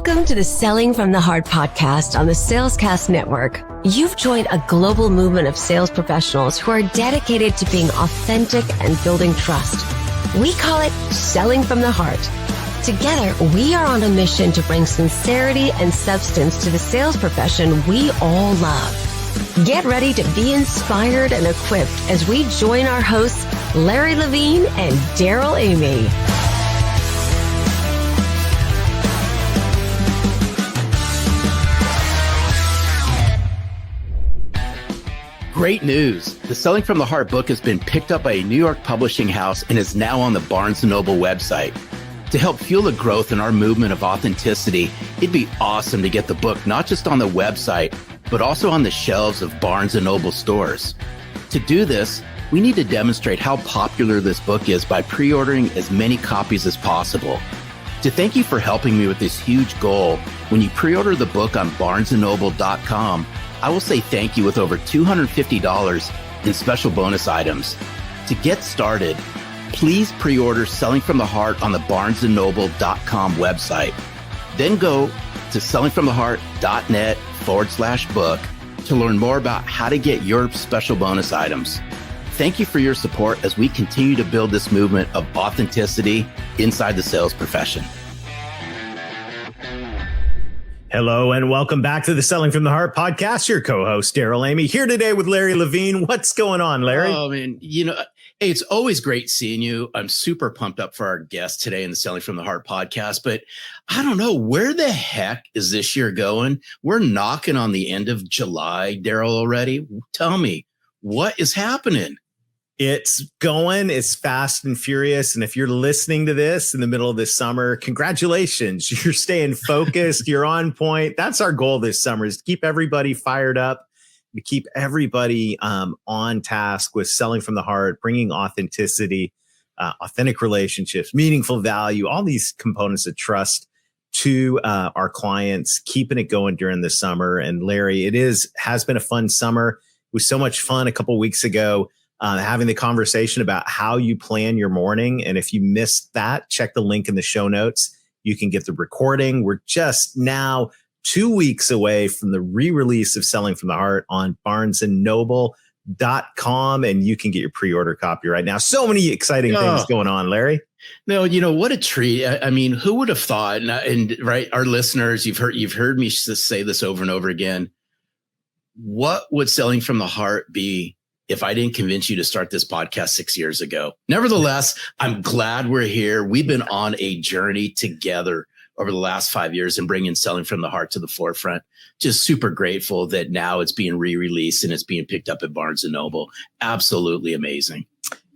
Welcome to the Selling from the Heart podcast on the Salescast Network. You've joined a global movement of sales professionals who are dedicated to being authentic and building trust. We call it Selling from the Heart. Together, we are on a mission to bring sincerity and substance to the sales profession we all love. Get ready to be inspired and equipped as we join our hosts, Larry Levine and Daryl Amy. Great news! The Selling from the Heart book has been picked up by a New York publishing house and is now on the Barnes & Noble website. To help fuel the growth in our movement of authenticity, it'd be awesome to get the book not just on the website, but also on the shelves of Barnes & Noble stores. To do this, we need to demonstrate how popular this book is by pre-ordering as many copies as possible. To thank you for helping me with this huge goal, when you pre-order the book on barnesandnoble.com, I will say thank you with over $250 in special bonus items. To get started, please pre-order Selling from the Heart on the barnesandnoble.com website. Then go to sellingfromtheheart.net/book to learn more about how to get your special bonus items. Thank you for your support as we continue to build this movement of authenticity inside the sales profession. Hello and welcome back to the Selling from the Heart podcast. Your co-host, Daryl Amy, here today with Larry Levine. What's going on, Larry? Oh, man, hey, it's always great seeing you. I'm super pumped up for our guest today in the Selling from the Heart podcast, but I don't know, where the heck is this year going? We're knocking on the end of July, Daryl, already. Tell me, what is happening? It's going. It's fast and furious. And if you're listening to this in the middle of this summer, congratulations. You're staying focused. You're on point. That's our goal this summer, is to keep everybody fired up, to keep everybody on task with Selling from the Heart, bringing authenticity, authentic relationships, meaningful value, all these components of trust to our clients, keeping it going during the summer. And Larry, has been a fun summer. It was so much fun a couple of weeks ago. Having the conversation about how you plan your morning. And if you missed that, check the link in the show notes. You can get the recording. We're just now 2 weeks away from the re-release of Selling from the Heart on barnesandnoble.com. And you can get your pre-order copy right now. So many exciting things going on, Larry. No, what a treat. I mean, who would have thought? And right, our listeners, you've heard me say this over and over again. What would Selling from the Heart be if I didn't convince you to start this podcast 6 years ago? Nevertheless, I'm glad we're here. We've been on a journey together over the last 5 years and bringing Selling from the Heart to the forefront. Just super grateful that now it's being re-released and it's being picked up at Barnes & Noble. Absolutely amazing.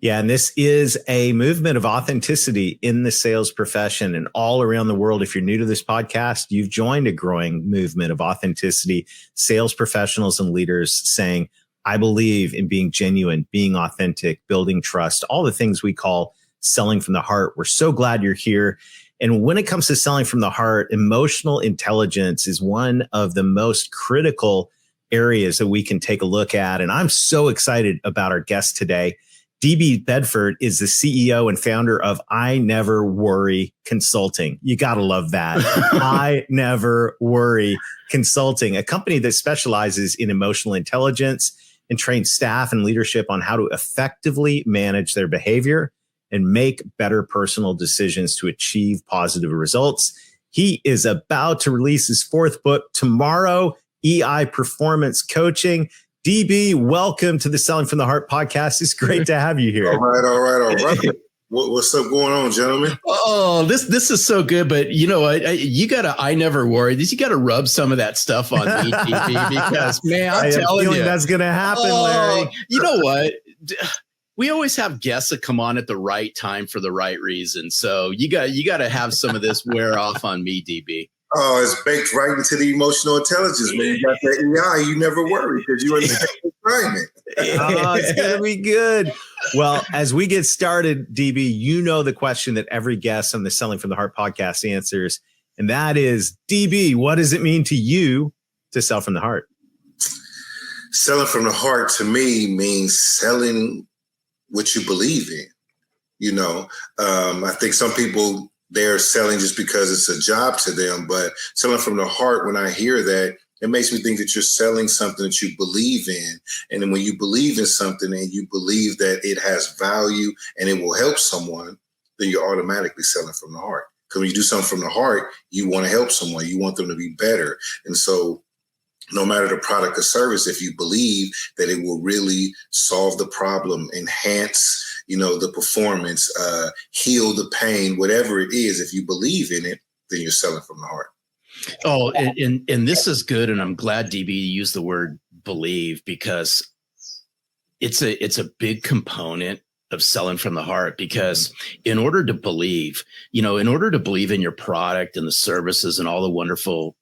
Yeah, and this is a movement of authenticity in the sales profession and all around the world. If you're new to this podcast, you've joined a growing movement of authenticity, sales professionals and leaders saying, I believe in being genuine, being authentic, building trust, all the things we call selling from the heart. We're so glad you're here. And when it comes to selling from the heart, emotional intelligence is one of the most critical areas that we can take a look at. And I'm so excited about our guest today. DB Bedford is the CEO and founder of I Never Worry Consulting. You got to love that. I Never Worry Consulting, a company that specializes in emotional intelligence and train staff and leadership on how to effectively manage their behavior and make better personal decisions to achieve positive results. He is about to release his fourth book tomorrow, EI Performance Coaching. DB, welcome to the Selling from the Heart podcast. It's great to have you here. All right. What's up going on, gentlemen? Oh, this is so good. But you know what? You got to, I never worry. You got to rub some of that stuff on me, DB, because, man, I'm telling you. That's going to happen, Larry. You know what? We always have guests that come on at the right time for the right reason. So you got to have some of this wear off on me, DB. Oh, it's baked right into the emotional intelligence, man. You got that EI, you never worry because you're in the assignment. Oh, it's going to be good. Well, as we get started, DB, you know the question that every guest on the Selling from the Heart podcast answers, and that is, DB, what does it mean to you to sell from the heart? Selling from the heart to me means selling what you believe in. I think some people they're selling just because it's a job to them. But selling from the heart, when I hear that, it makes me think that you're selling something that you believe in. And then when you believe in something and you believe that it has value and it will help someone, then you're automatically selling from the heart. Because when you do something from the heart, you want to help someone. You want them to be better. And so no matter the product or service, if you believe that it will really solve the problem, enhance, the performance, heal the pain, whatever it is, if you believe in it, then you're selling from the heart. Oh, and this is good. And I'm glad DB used the word believe, because it's a big component of selling from the heart, because in order to believe, in order to believe in your product and the services and all the wonderful,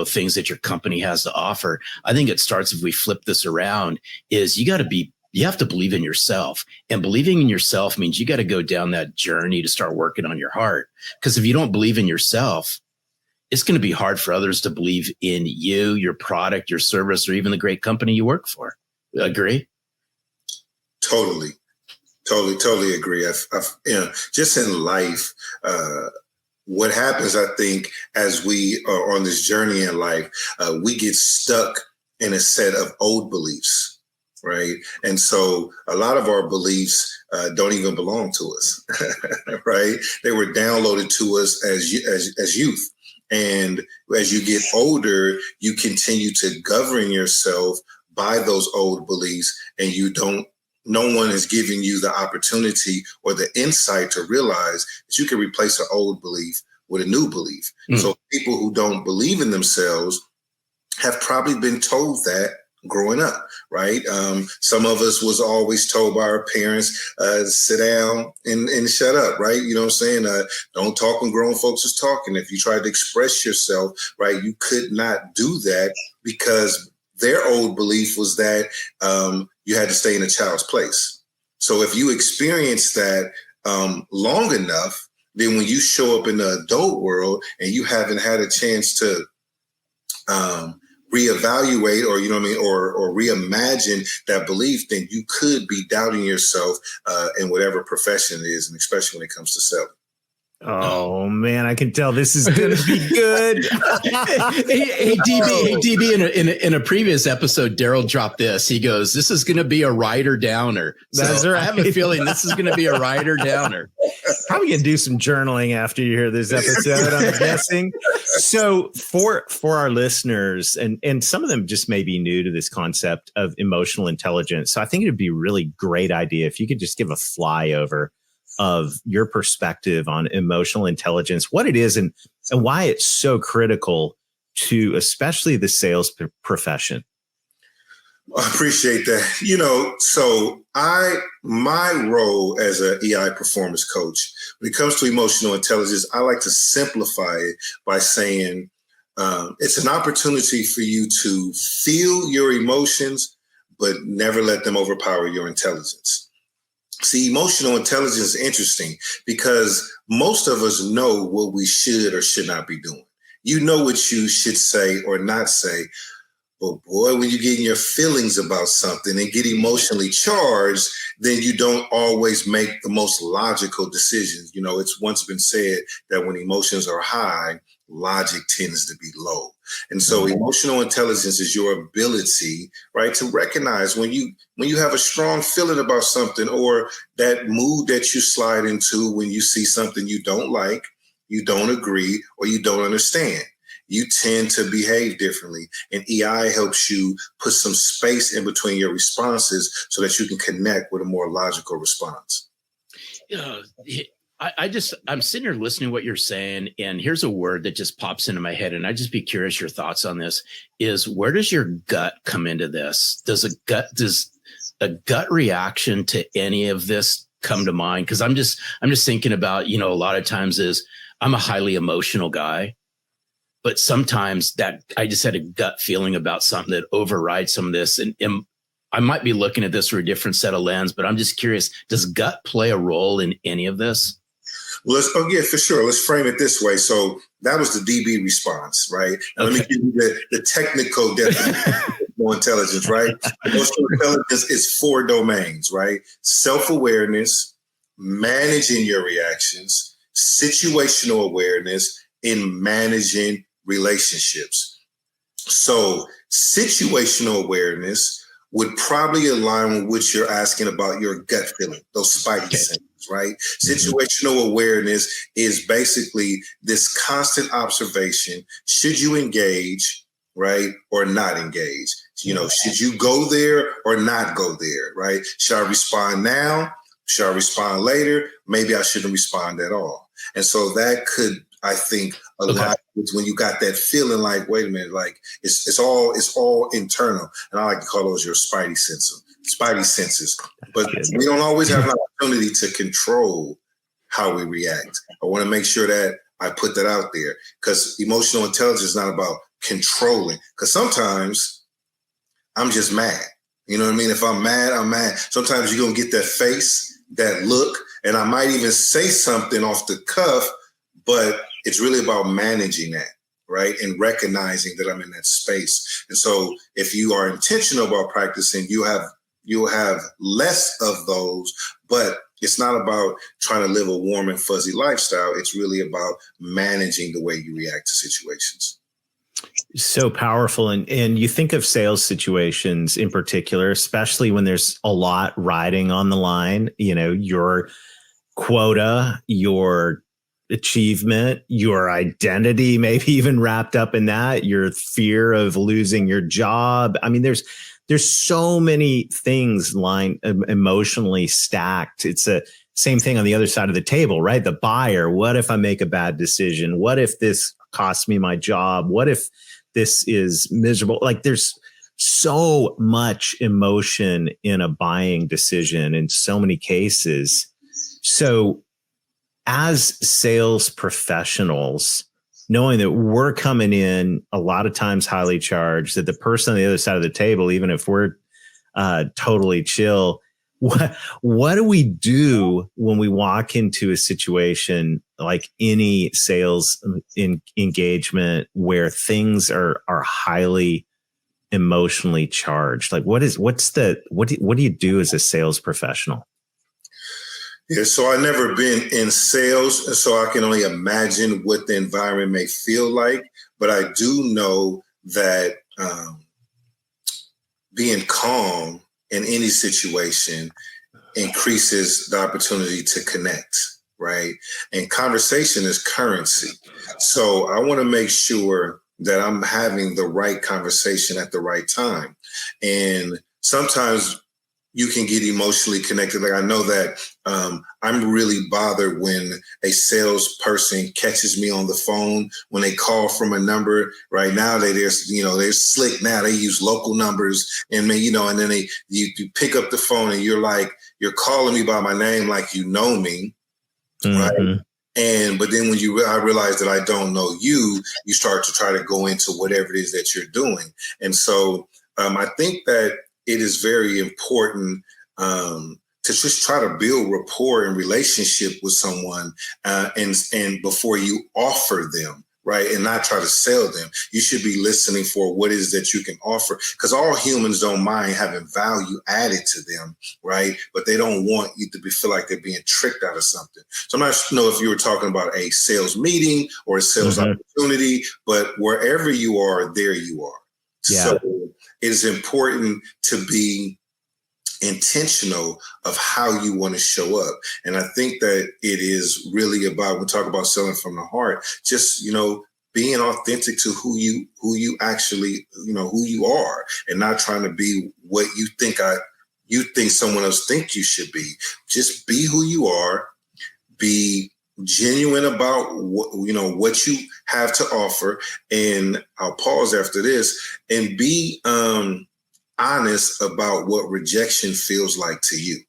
things that your company has to offer, I think it starts, if we flip this around, is you have to believe in yourself. And believing in yourself means you got to go down that journey to start working on your heart. Because if you don't believe in yourself, it's going to be hard for others to believe in you, your product, your service, or even the great company you work for. Agree? Totally agree. Just in life, what happens, I think, as we are on this journey in life, we get stuck in a set of old beliefs, right? And so a lot of our beliefs don't even belong to us, right? They were downloaded to us as youth. And as you get older, you continue to govern yourself by those old beliefs, and no one is giving you the opportunity or the insight to realize that you can replace an old belief with a new belief. So people who don't believe in themselves have probably been told that growing up, right? Some of us was always told by our parents, sit down and shut up, right? You know what I'm saying? Don't talk when grown folks is talking. If you tried to express yourself, right, you could not do that, because their old belief was that you had to stay in a child's place. So if you experience that long enough, then when you show up in the adult world and you haven't had a chance to reevaluate, or or reimagine that belief, then you could be doubting yourself in whatever profession it is, and especially when it comes to selling. Oh man, I can tell this is going to be good. Hey, DB, in a previous episode, Daryl dropped this. He goes, "This is going to be a rider downer." That's right. I have a feeling this is going to be a rider downer. Probably going to do some journaling after you hear this episode, I'm guessing. So for our listeners, and some of them just may be new to this concept of emotional intelligence. So I think it'd be a really great idea if you could just give a flyover of your perspective on emotional intelligence, what it is, and why it's so critical to especially the sales profession. I appreciate that. So my role as an EI performance coach, when it comes to emotional intelligence, I like to simplify it by saying it's an opportunity for you to feel your emotions, but never let them overpower your intelligence. See, emotional intelligence is interesting because most of us know what we should or should not be doing. You know what you should say or not say. But boy, when you get in your feelings about something and get emotionally charged, then you don't always make the most logical decisions. It's once been said that when emotions are high, logic tends to be low. And so emotional intelligence is your ability, right, to recognize when you have a strong feeling about something, or that mood that you slide into when you see something you don't like, you don't agree, or you don't understand. You tend to behave differently. And EI helps you put some space in between your responses so that you can connect with a more logical response. I'm sitting here listening to what you're saying, and here's a word that just pops into my head, and I'd just be curious your thoughts on this, is where does your gut come into this? Does a gut reaction to any of this come to mind? Because I'm just thinking about, a lot of times I'm a highly emotional guy, but sometimes that I just had a gut feeling about something that overrides some of this, and I might be looking at this through a different set of lens, but I'm just curious, does gut play a role in any of this? Well, for sure. Let's frame it this way. So that was the DB response, right? Now, let me give you the technical definition of emotional intelligence, right? Emotional intelligence is 4 domains, right? Self-awareness, managing your reactions, situational awareness in managing relationships. So situational awareness would probably align with what you're asking about your gut feeling, those spidey senses, right? Situational awareness is basically this constant observation. Should you engage, right, or not engage? You know, should you go there or not go there, right? Should I respond now? Should I respond later? Maybe I shouldn't respond at all. And so that could, I think, align with when you got that feeling like, wait a minute, like it's all internal. And I like to call those your spidey senses. But we don't always have an opportunity to control how we react. I want to make sure that I put that out there, because emotional intelligence is not about controlling. Because sometimes I'm just mad. You know what I mean? If I'm mad, I'm mad. Sometimes you're going to get that face, that look, and I might even say something off the cuff, but it's really about managing that, right? And recognizing that I'm in that space. And so if you are intentional about practicing, you'll have less of those, but it's not about trying to live a warm and fuzzy lifestyle. It's really about managing the way you react to situations. So powerful. And you think of sales situations in particular, especially when there's a lot riding on the line, you know, your quota, your achievement, your identity, maybe even wrapped up in that, your fear of losing your job. I mean, there's so many things emotionally stacked. It's a same thing on the other side of the table, right? The buyer. What if I make a bad decision? What if this costs me my job? What if this is miserable? Like, there's so much emotion in a buying decision in so many cases. So as sales professionals, knowing that we're coming in a lot of times highly charged, that the person on the other side of the table, even if we're totally chill, what do we do when we walk into a situation like any sales engagement where things are highly emotionally charged? Like, what do you do as a sales professional? Yeah, so I've never been in sales, so I can only imagine what the environment may feel like. But I do know that being calm in any situation increases the opportunity to connect, right? And conversation is currency. So I want to make sure that I'm having the right conversation at the right time. And sometimes you can get emotionally connected. Like, I know that I'm really bothered when a salesperson catches me on the phone when they call from a number. Right now, they're slick now. They use local numbers, and and then you pick up the phone and you're calling me by my name like you know me, right? But then when I realize that I don't know you, you start to try to go into whatever it is that you're doing. And so I think that it is very important to just try to build rapport and relationship with someone and before you offer them, right? And not try to sell them. You should be listening for what it is that you can offer, because all humans don't mind having value added to them, right? But they don't want you to feel like they're being tricked out of something. So I'm not sure if you were talking about a sales meeting or a sales opportunity, but wherever you are, there you are. Yeah. So it is important to be intentional of how you want to show up. And I think that it is really about, when we talk about selling from the heart, just, being authentic to who you actually, who you are, and not trying to be what you think someone else think you should be. Just be who you are, be genuine about what you have to offer. And I'll pause after this, and be honest about what rejection feels like to you.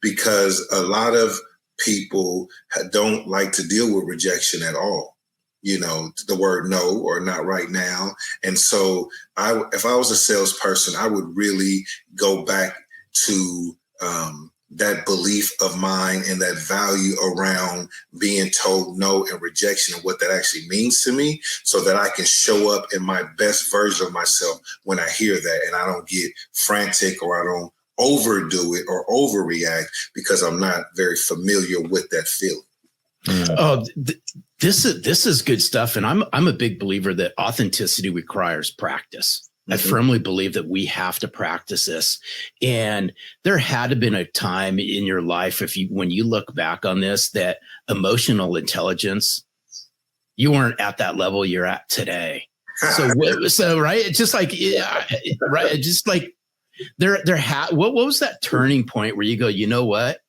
Because a lot of people don't like to deal with rejection at all. The word no or not right now. And so if I was a salesperson, I would really go back to that belief of mine and that value around being told no and rejection and what that actually means to me, so that I can show up in my best version of myself when I hear that, and I don't get frantic or I don't overdo it or overreact because I'm not very familiar with that feeling. Oh, this is good stuff. And I'm a big believer that authenticity requires practice. I firmly believe that we have to practice this. And there had to been a time in your life, when you look back on this, that emotional intelligence, you weren't at that level you're at today. So right. It's just like, right. Just like what was that turning point where you go, you know what?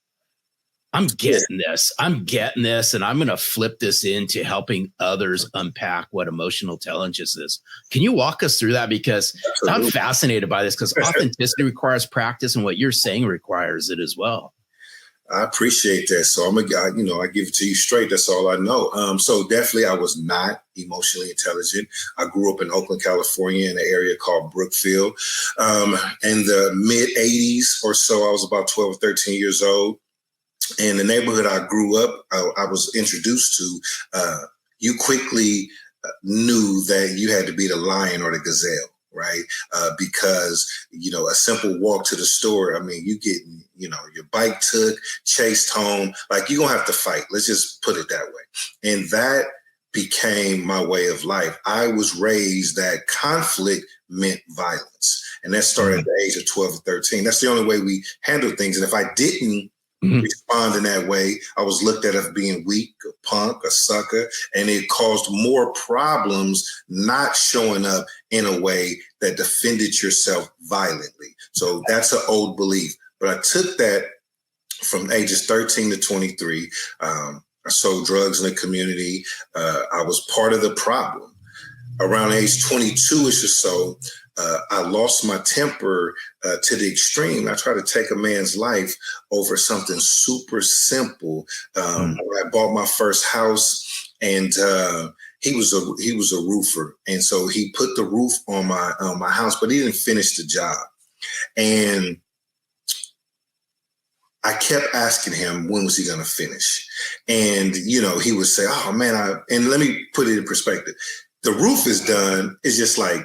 I'm getting this, and I'm going to flip this into helping others unpack what emotional intelligence is. Can you walk us through that? Because I'm fascinated by this, because authenticity requires practice, and what you're saying requires it as well. I appreciate that. So I give it to you straight. That's all I know. So definitely I was not emotionally intelligent. I grew up in Oakland, California, in an area called Brookfield. In the mid 80s or so, I was about 12 or 13 years old. In the neighborhood I grew up, I was introduced to, you quickly knew that you had to be the lion or the gazelle, right? Because, a simple walk to the store, I mean, you getting, your bike took, chased home, like you're going to have to fight. Let's just put it that way. And that became my way of life. I was raised that conflict meant violence. And that started at the age of 12 or 13. That's the only way we handle things. And if I didn't respond in that way, I was looked at as being weak, a punk, a sucker, and it caused more problems not showing up in a way that defended yourself violently. So that's an old belief. But I took that from ages 13 to 23. I sold drugs in the community. I was part of the problem. Around age 22-ish or so, I lost my temper to the extreme. I tried to take a man's life over something super simple. I bought my first house, and he was a roofer, and so he put the roof on my house, but he didn't finish the job. And I kept asking him, when was he going to finish? And he would say, "Oh man," and let me put it in perspective. The roof is done. It's just like,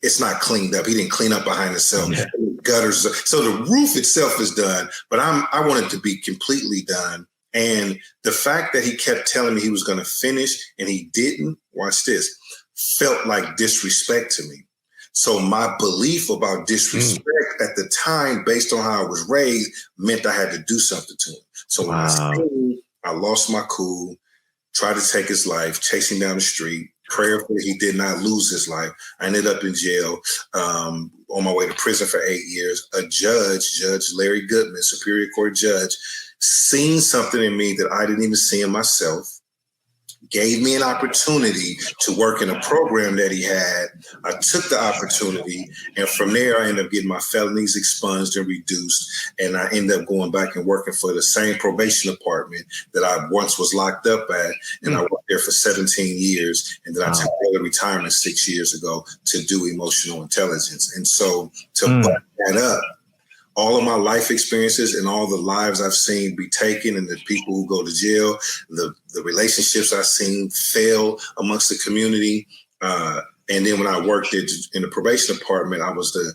it's not cleaned up. He didn't clean up behind himself. Yeah. Gutters. So the roof itself is done, but I wanted to be completely done. And the fact that he kept telling me he was going to finish and he didn't, watch this, felt like disrespect to me. So my belief about disrespect at the time, based on how I was raised, meant I had to do something to him. So when I lost my cool, tried to take his life, chasing down the street. Prayerfully, he did not lose his life. I ended up in jail, on my way to prison for 8 years. A Judge Larry Goodman, Superior Court judge, seen something in me that I didn't even see in myself, gave me an opportunity to work in a program that he had. I took the opportunity, and from there, I ended up getting my felonies expunged and reduced, and I ended up going back and working for the same probation department that I once was locked up at, and I worked there for 17 years, and then I took early retirement 6 years ago to do emotional intelligence. And so to back that up, all of my life experiences and all the lives I've seen be taken, and the people who go to jail, the relationships I've seen fail amongst the community. And then when I worked in the probation department, I was the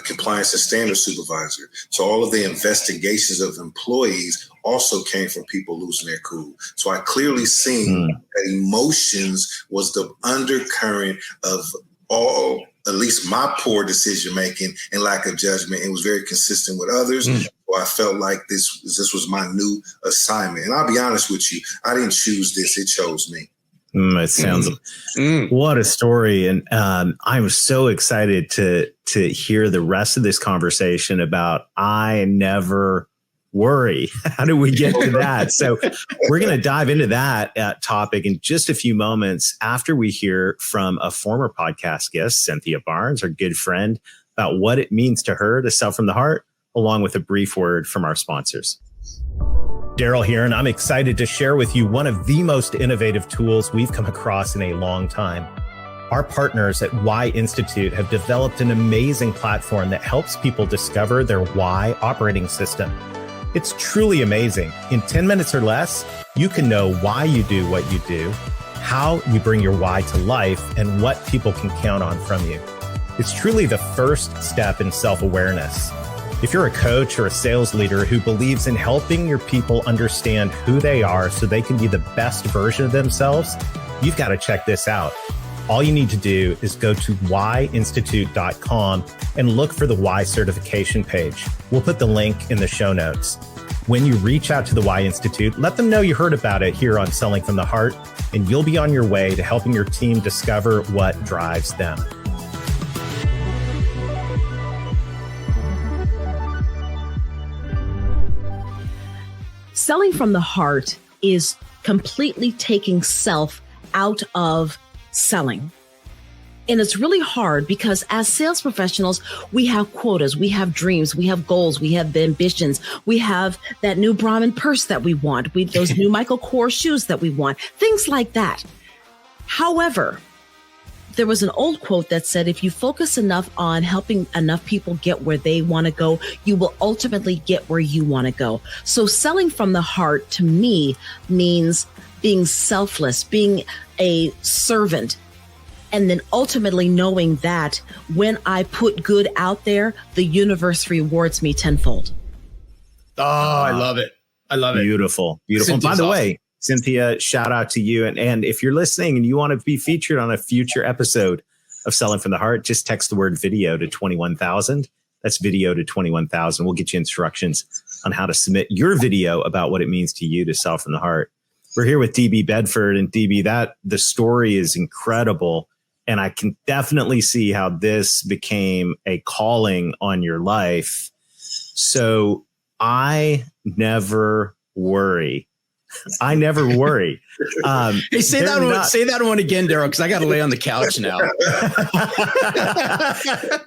compliance and standards supervisor. So all of the investigations of employees also came from people losing their cool. So I clearly seen that emotions was the undercurrent of all, at least my poor decision-making and lack of judgment. It was very consistent with others. So I felt like this was my new assignment. And I'll be honest with you, I didn't choose this. It chose me. It sounds what a story. And I'm so excited to hear the rest of this conversation about I never worry. How do we get to that? So we're going to dive into that topic in just a few moments after we hear from a former podcast guest, Cynthia Barnes, our good friend, about what it means to her to sell from the heart, along with a brief word from our sponsors. Daryl here, and I'm excited to share with you one of the most innovative tools we've come across in a long time. Our partners at Why Institute have developed an amazing platform that helps people discover their why operating system. It's truly amazing. In 10 minutes or less, you can know why you do what you do, how you bring your why to life, and what people can count on from you. It's truly the first step in self-awareness. If you're a coach or a sales leader who believes in helping your people understand who they are so they can be the best version of themselves, you've got to check this out. All you need to do is go to whyinstitute.com and look for the Why certification page. We'll put the link in the show notes. When you reach out to the Why Institute, let them know you heard about it here on Selling from the Heart, and you'll be on your way to helping your team discover what drives them. Selling from the heart is completely taking self out of selling. And it's really hard because as sales professionals, we have quotas, we have dreams, we have goals, we have ambitions, we have that new Brahmin purse that we want, those new Michael Kors shoes that we want, things like that. However, there was an old quote that said, if you focus enough on helping enough people get where they want to go, you will ultimately get where you want to go. So selling from the heart to me means being selfless, being a servant, and then ultimately knowing that when I put good out there, the universe rewards me tenfold. Oh, I love it. I love it. Beautiful. Beautiful. By the way, Cynthia, shout out to you. And if you're listening and you want to be featured on a future episode of Selling from the Heart, just text the word video to 21,000. That's video to 21,000. We'll get you instructions on how to submit your video about what it means to you to sell from the heart. We're here with DB Bedford, and DB, that the story is incredible. And I can definitely see how this became a calling on your life. So I never worry. I never worry. Hey, say that one again, Daryl, because I got to lay on the couch now.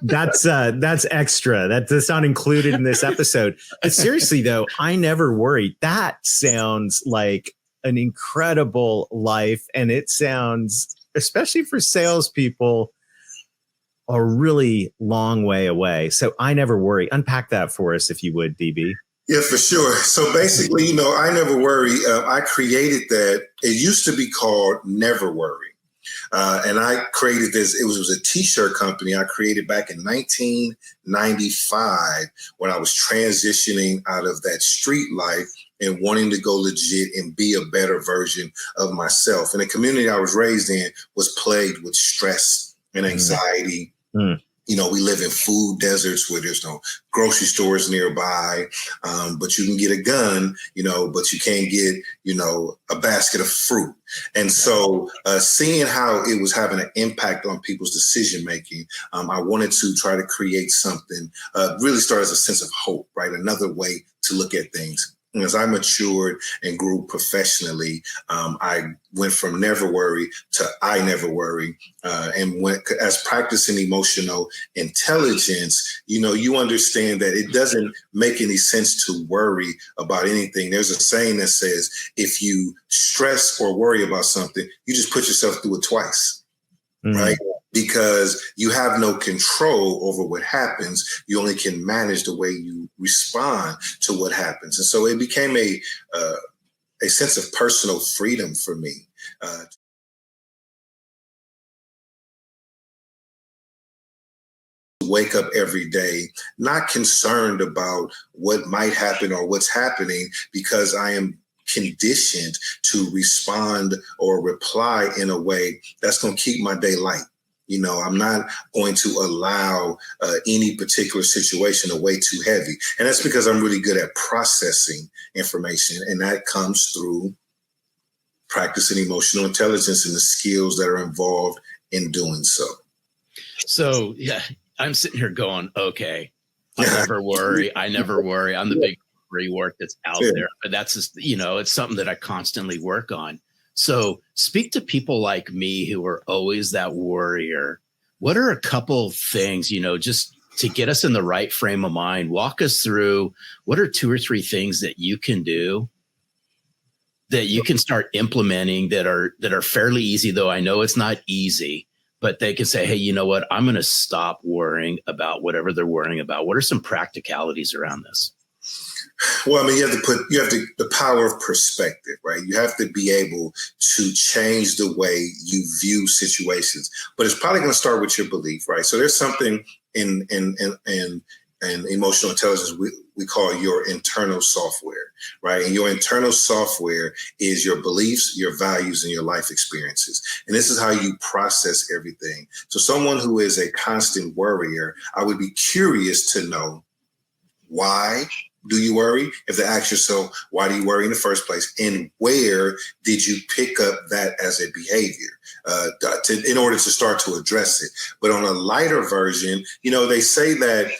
That's extra. That's not included in this episode. But seriously, though, I never worry. That sounds like an incredible life, and it sounds, especially for salespeople, a really long way away. So I never worry. Unpack that for us, if you would, DB. Yeah, for sure. So basically, I never worry. I created that. It used to be called Never Worry. And I created this. It was a T-shirt company I created back in 1995 when I was transitioning out of that street life and wanting to go legit and be a better version of myself. And the community I was raised in was plagued with stress and anxiety. Mm. We live in food deserts where there's no grocery stores nearby, but you can get a gun, but you can't get, a basket of fruit. And so seeing how it was having an impact on people's decision making, I wanted to try to create something, really start as a sense of hope, right? Another way to look at things. And as I matured and grew professionally, I went from never worry to I never worry. And as practicing emotional intelligence, you understand that it doesn't make any sense to worry about anything. There's a saying that says, if you stress or worry about something, you just put yourself through it twice, right? Because you have no control over what happens. You only can manage the way you respond to what happens. And so it became a sense of personal freedom for me. Wake up every day, not concerned about what might happen or what's happening, because I am conditioned to respond or reply in a way that's going to keep my day light. I'm not going to allow any particular situation to weigh too heavy. And that's because I'm really good at processing information. And that comes through practicing emotional intelligence and the skills that are involved in doing so. So, yeah, I'm sitting here going, okay, I never worry. I never worry. I'm the big worry work that's out there. But that's just, it's something that I constantly work on. So speak to people like me who are always that worrier. What are a couple things, just to get us in the right frame of mind? Walk us through what are 2 or 3 things that you can do that you can start implementing that are fairly easy, though I know it's not easy, but they can say, hey, you know what? I'm going to stop worrying about whatever they're worrying about. What are some practicalities around this? Well, you have the power of perspective, right? You have to be able to change the way you view situations, but it's probably going to start with your belief, right? So there's something in and emotional intelligence, we call your internal software, right? And your internal software is your beliefs, your values, and your life experiences. And this is how you process everything. So someone who is a constant worrier, I would be curious to know, why do you worry? If they ask yourself, why do you worry in the first place? And where did you pick up that as a behavior in order to start to address it? But on a lighter version, they say that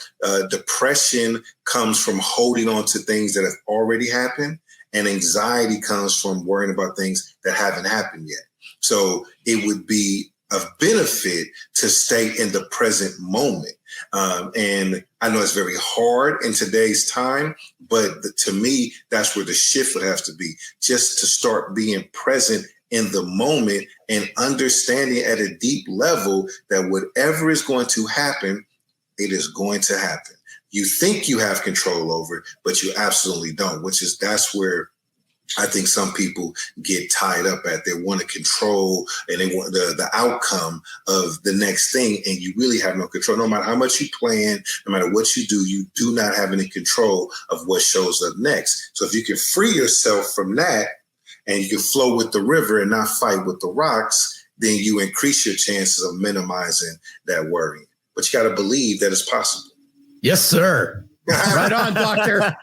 depression comes from holding on to things that have already happened, and anxiety comes from worrying about things that haven't happened yet. So it would be of benefit to stay in the present moment. And I know it's very hard in today's time, but to me, that's where the shift would have to be, just to start being present in the moment and understanding at a deep level that whatever is going to happen, it is going to happen. You think you have control over it, but you absolutely don't, that's where I think some people get tied up at. They want to control and they want the outcome of the next thing. And you really have no control. No matter how much you plan, no matter what you do not have any control of what shows up next. So if you can free yourself from that and you can flow with the river and not fight with the rocks, then you increase your chances of minimizing that worry. But you got to believe that it's possible. Yes, sir. Right on, doctor. Right?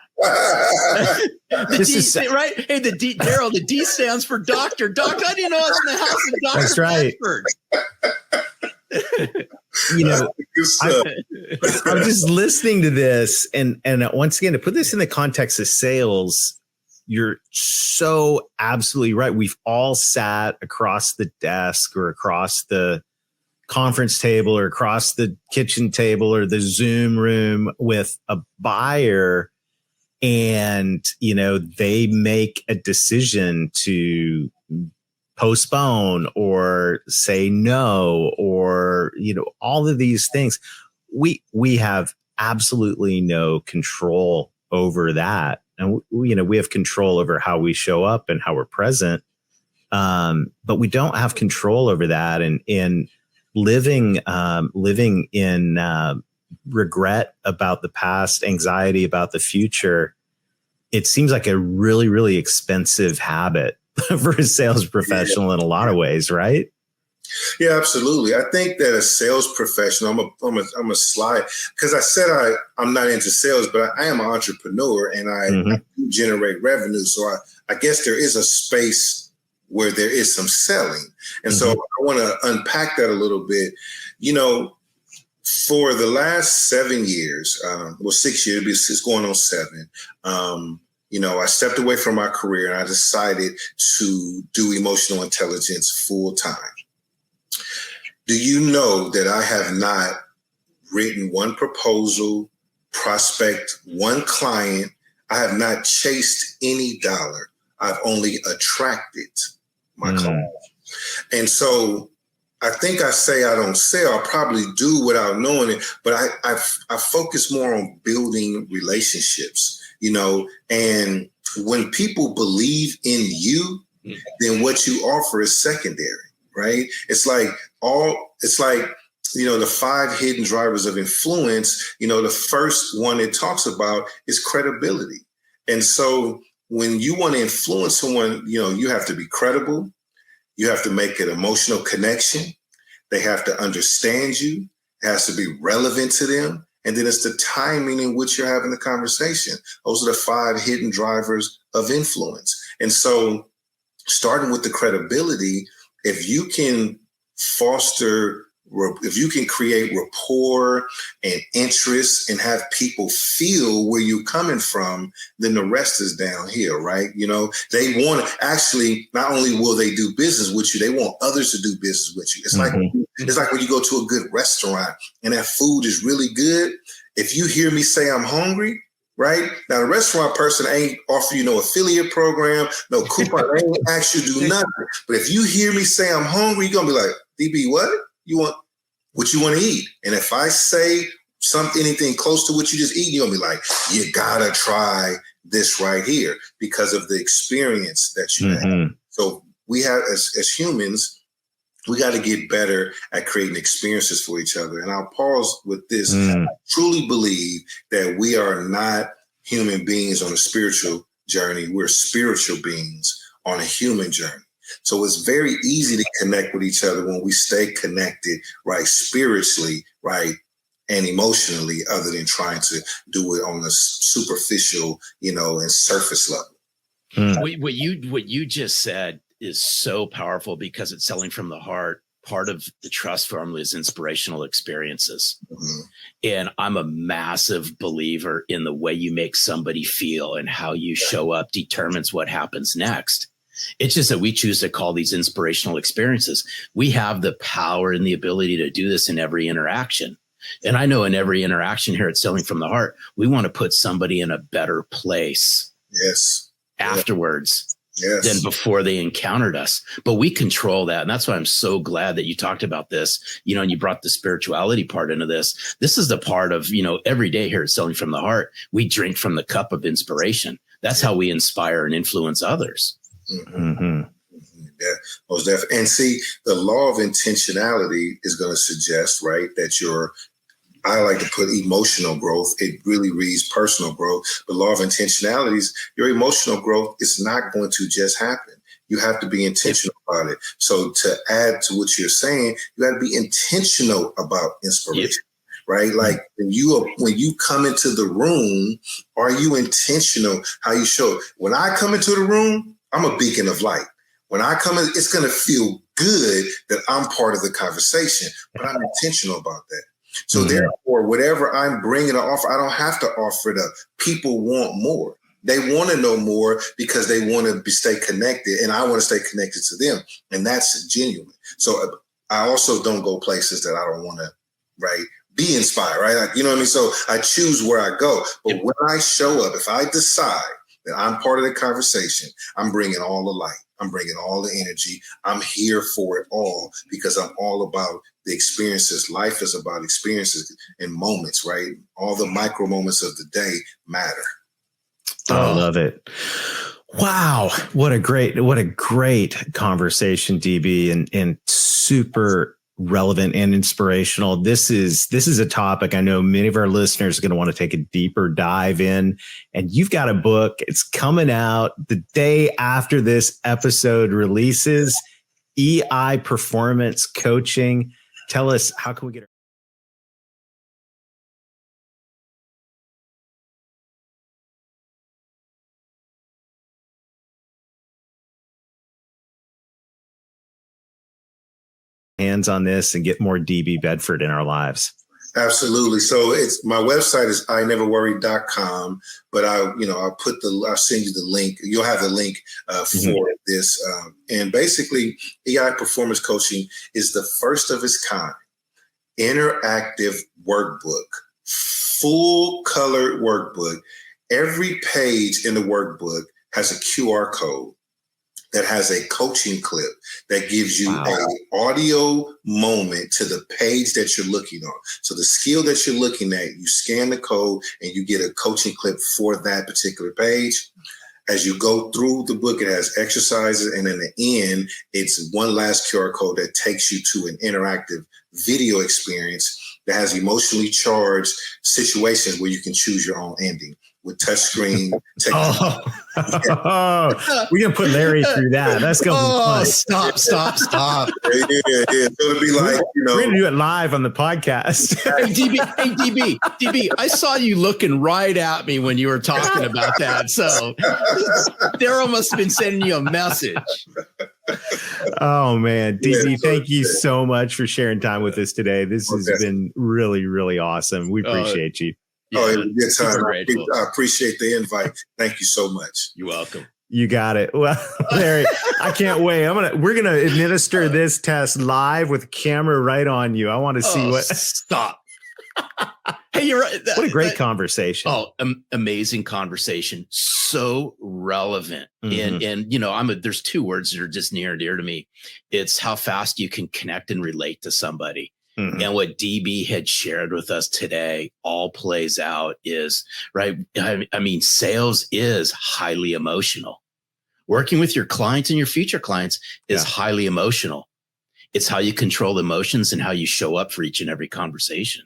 Hey, Daryl, the D stands for doctor. Doc, I didn't know I was in the house of Dr. That's right. I'm just listening to this, and once again, to put this in the context of sales, you're so absolutely right. We've all sat across the desk or across the conference table or across the kitchen table or the Zoom room with a buyer, and they make a decision to postpone or say no, or all of these things. We have absolutely no control over that, and we have control over how we show up and how we're present, but we don't have control over that. And in living in regret about the past, anxiety about the future, it seems like a really, really expensive habit for a sales professional in a lot of ways, right? Yeah, absolutely. I think that a sales professional, I'm a slide, because I said I'm not into sales, but I am an entrepreneur and I do generate revenue. So I guess there is a space where there is some selling. And so I want to unpack that a little bit. For the last 7 years, 6 years, it's going on 7. I stepped away from my career and I decided to do emotional intelligence full time. Do you know that I have not written one proposal, prospect one client? I have not chased any dollar. I've only attracted my clients. And so I think I say I don't sell. I probably do without knowing it, but I focus more on building relationships, and when people believe in you, then what you offer is secondary, right? It's like the 5 hidden drivers of influence. The first one it talks about is credibility. And so when you want to influence someone, you have to be credible. You have to make an emotional connection. They have to understand you. It has to be relevant to them. And then it's the timing in which you're having the conversation. Those are the 5 hidden drivers of influence. And so starting with the credibility, if you can create rapport and interest and have people feel where you're coming from, then the rest is downhill, right? They want to actually, not only will they do business with you, they want others to do business with you. It's like when you go to a good restaurant and that food is really good. If you hear me say I'm hungry, right? Now, the restaurant person ain't offer you no affiliate program, no coupon, they ain't ask you to do nothing. But if you hear me say I'm hungry, you're going to be like, DB, what? What you want to eat? And if I say anything close to what you just eat, you're going to be like, you got to try this right here because of the experience that you have. So we have, as humans, we got to get better at creating experiences for each other. And I'll pause with this. I truly believe that we are not human beings on a spiritual journey. We're spiritual beings on a human journey. So it's very easy to connect with each other when we stay connected, right, spiritually, right, and emotionally, other than trying to do it on a superficial, and surface level. What you just said is so powerful, because it's selling from the heart. Part of the trust formula is inspirational experiences. And I'm a massive believer in the way you make somebody feel and how you show up determines what happens next. It's just that we choose to call these inspirational experiences. We have the power and the ability to do this in every interaction. And I know in every interaction here at Selling from the Heart, we want to put somebody in a better place. Yes. Afterwards. Yes. Than before they encountered us. But we control that. And that's why I'm so glad that you talked about this, and you brought the spirituality part into this. This is the part of, every day here at Selling from the Heart, we drink from the cup of inspiration. That's how we inspire and influence others. Yeah, most definitely. And see, the law of intentionality is going to suggest, right, that I like to put emotional growth. It really reads personal growth. The law of intentionality is your emotional growth is not going to just happen. You have to be intentional about it. So to add to what you're saying, you got to be intentional about inspiration, right? Like when you come into the room, are you intentional how you show it? When I come into the room, I'm a beacon of light. When I come in, it's going to feel good that I'm part of the conversation, but I'm intentional about that. So therefore, whatever I'm bringing to offer, I don't have to offer it up. People want more. They want to know more because they want to stay connected, and I want to stay connected to them. And that's genuine. So I also don't go places that I don't want to, right, be inspired, right? Like, you know what I mean? So I choose where I go. But when I show up, if I decide that I'm part of the conversation, I'm bringing all the light. I'm bringing all the energy. I'm here for it all because I'm all about the experiences. Life is about experiences and moments, right? All the micro moments of the day matter. I love it. Wow. What a great conversation, DB, and super relevant and inspirational. This is a topic I know many of our listeners are going to want to take a deeper dive in. And you've got a book. It's coming out the day after this episode releases, EI Performance Coaching. Tell us, how can we get hands on this and get more DB Bedford in our lives? Absolutely. So my website is ineverworry.com, but I'll send you the link. You'll have the link for this. And basically, EI Performance Coaching is the first of its kind interactive workbook, full colored workbook. Every page in the workbook has a QR code that has a coaching clip that gives you an audio moment to the page that you're looking on. So the skill that you're looking at, you scan the code and you get a coaching clip for that particular page. As you go through the book, it has exercises, and in the end, it's one last QR code that takes you to an interactive video experience that has emotionally charged situations where you can choose your own ending with touchscreen technology. We're going to put Larry through that. That's going to be fun. Stop. Yeah. So it'll be like, we're going to do it live on the podcast. Hey, DB, I saw you looking right at me when you were talking about that. So Daryl must have been sending you a message. Oh, man. DB, thank you so much for sharing time with us today. This has been really, really awesome. We appreciate you. Yeah, it was a good time. I appreciate the invite. Thank you so much. You're welcome. You got it. Well, Larry, I can't wait. We're gonna administer this test live with camera right on you. I want to see what. Stop. Hey, you're right. What a great conversation. Oh, amazing conversation. So relevant. And there's two words that are just near and dear to me. It's how fast you can connect and relate to somebody. And what DB had shared with us today all plays out is, right? I mean, sales is highly emotional. Working with your clients and your future clients is highly emotional. It's how you control emotions and how you show up for each and every conversation.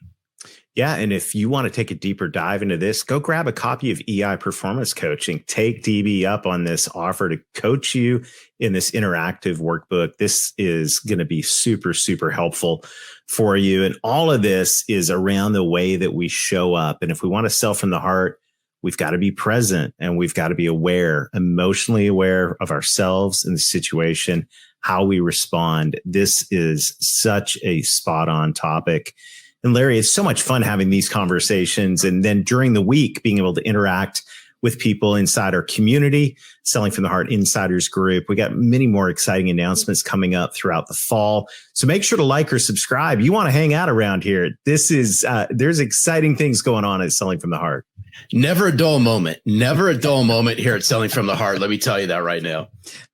Yeah. And if you want to take a deeper dive into this, go grab a copy of EI Performance Coaching. Take DB up on this offer to coach you in this interactive workbook. This is going to be super, super helpful for you. And all of this is around the way that we show up. And if we want to sell from the heart, we've got to be present and we've got to be aware, emotionally aware of ourselves and the situation, how we respond. This is such a spot on topic. And Larry, it's so much fun having these conversations. And then during the week, being able to interact with people inside our community, Selling from the Heart Insiders Group. We got many more exciting announcements coming up throughout the fall. So make sure to like or subscribe. You want to hang out around here. This is, there's exciting things going on at Selling from the Heart. Never a dull moment. Never a dull moment here at Selling from the Heart. Let me tell you that right now.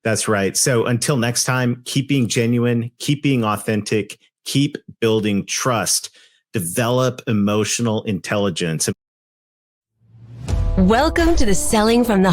That's right. So until next time, keep being genuine, keep being authentic, keep building trust. Develop emotional intelligence. Welcome to the Selling from the